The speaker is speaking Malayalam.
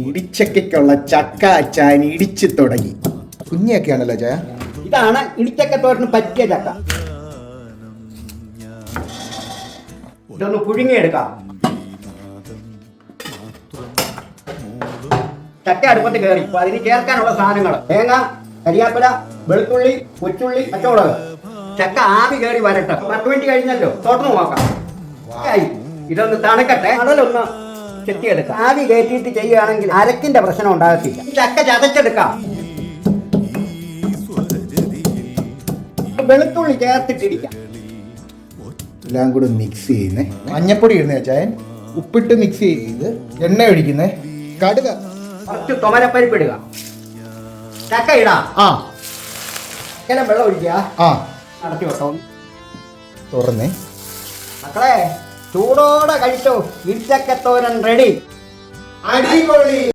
ഇടിച്ചക്കയ്ക്കുള്ള ചക്ക അച്ചാൻ ഇടിച്ചു തുടങ്ങി. കുഞ്ഞൊക്കെയാണല്ലോ ചായ. ഇതാണ് ഇടിച്ചക്കത്തോരന് പറ്റിയ ചക്ക. ഇതൊന്ന് പുഴുങ്ങിയെടുക്കാം. ചക്ക അടുപ്പത്ത് കയറി. അപ്പൊ അതിന് ചേർക്കാനുള്ള സാധനങ്ങൾ: തേങ്ങ, കരിയാപ്പില, വെളുത്തുള്ളി, കൊച്ചുള്ളി, പച്ചമുളക്. ചക്ക ആവി കയറി വരട്ടെ. 10 മിനിറ്റ് കഴിഞ്ഞല്ലോ, തുറന്നു നോക്കാം. ഇതൊന്ന് തണുക്കട്ടെ. കടലൊന്ന് ചെത്തിയെടുക്കാം. ആവി കയറ്റിയിട്ട് ചെയ്യുകയാണെങ്കിൽ അരക്കിന്റെ പ്രശ്നം ഉണ്ടാകത്തില്ല. ചക്ക ചതച്ചെടുക്കാം. വെളുത്തുള്ളി ചേർത്തിട്ടിരിക്കാം. എല്ലാം കൂടെ മിക്സ് ചെയ്യുന്നേ. മഞ്ഞപ്പൊടി ഇടുന്നേ ചായൻ. ഉപ്പിട്ട് മിക്സ് ചെയ്ത് എണ്ണ ഒഴിക്കുന്നേ. കടുക, കുറച്ച് തുമരപ്പരിപ്പ് ഇടുക. ചക്ക ഇടാം. ഇങ്ങനെ വെള്ളം ഒഴിക്കുക. അടച്ചു വെട്ടോ. തുറന്നേ. മക്കളെ, ചൂടോടെ കഴിച്ചോ. ഇടിച്ചക്കത്തോരൻ റെഡി. അടിപൊളി.